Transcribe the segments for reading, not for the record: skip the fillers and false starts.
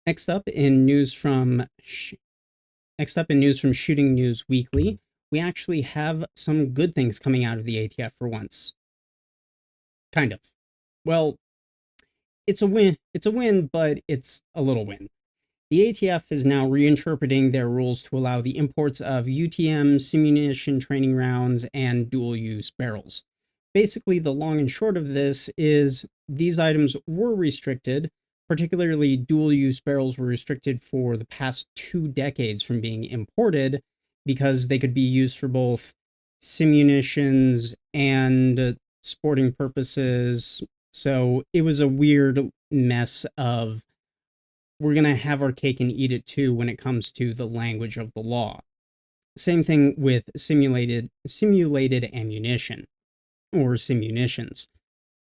Next up in news from Shooting News Weekly, we actually have some good things coming out of the ATF for once. Kind of. Well, it's a win. It's a win, but it's a little win. The ATF is now reinterpreting their rules to allow the imports of UTM, simunition training rounds, and dual-use barrels. Basically, the long and short of this is these items were restricted, particularly dual-use barrels were restricted for the past 2 decades from being imported because they could be used for both simunitions and sporting purposes. So it was a weird mess of we're going to have our cake and eat it too when it comes to the language of the law. Same thing with simulated ammunition or simunitions.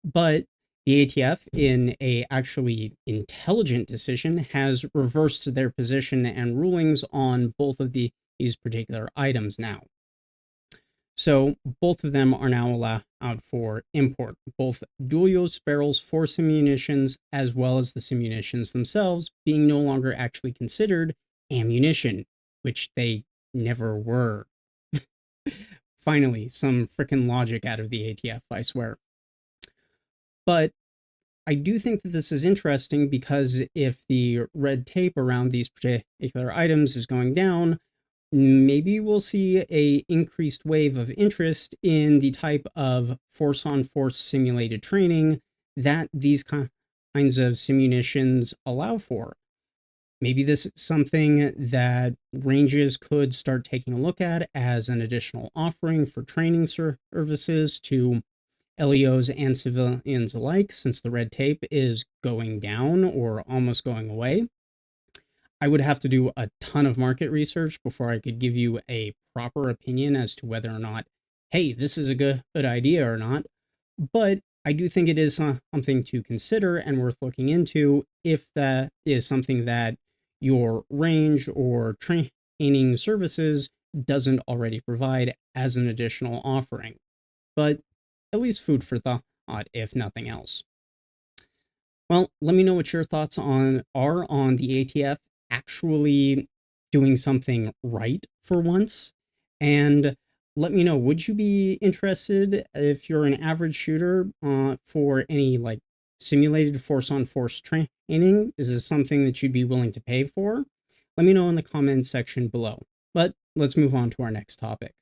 But the ATF, in a actually intelligent decision, has reversed their position and rulings on both of these particular items now. So both of them are now allowed for import, both dual-use barrels for simunitions as well as the simunitions themselves being no longer actually considered ammunition, which they never were. Finally, some frickin' logic out of the ATF, I swear. But I do think that this is interesting because if the red tape around these particular items is going down, maybe we'll see a increased wave of interest in the type of force-on-force simulated training that these kinds of simunitions allow for. Maybe this is something that ranges could start taking a look at as an additional offering for training services to LEOs and civilians alike, since the red tape is going down or almost going away. I would have to do a ton of market research before I could give you a proper opinion as to whether or not, hey, this is a good idea or not. But I do think it is something to consider and worth looking into if that is something that your range or training services doesn't already provide as an additional offering. But at least food for thought, if nothing else. Well, let me know what your thoughts are on the ATF actually doing something right for once. And let me know, would you be interested, if you're an average shooter, for any like simulated force-on-force training? Is this something that you'd be willing to pay for? Let me know in the comments section below. But let's move on to our next topic.